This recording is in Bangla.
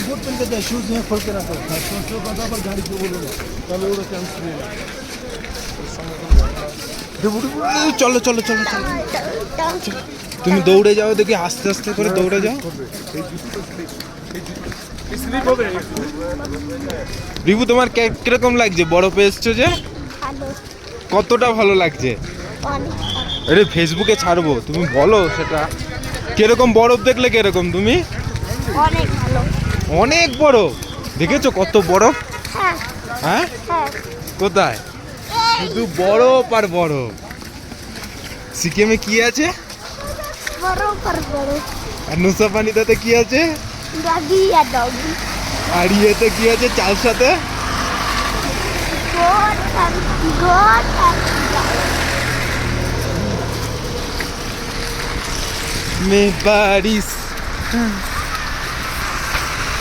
बुट पहन के जाए, शूज यहाँ खोल के रखो, शूज का पर गाड़ी को बोलो তাহলে ওরা চান্স নেই। চলো চলো চলো চলো, তুমি দৌড়ে যাও, দেখি আস্তে আস্তে করে দৌড়ে যাও। রিভু, তোমার কিরকম লাগছে বরফে এসছো যে? কতটা ভালো লাগছে? আরে ফেসবুকে ছাড়বো, তুমি বলো সেটা। কিরকম বরফ দেখলে কিরকম তুমি? অনেক ভালো। অনেক বরফ দেখেছো? কত বরফ? হ্যাঁ, কোথায়? শুধু বরফ আর বরফ। সিকিমে কি আছে? বরফ আর বরফ। আর নুসা পানিতে কি আছে? ডগি আর ডগি। আর ইয়েতে কি আছে চার সাথে? গোট আর গোট আর মে বারিশ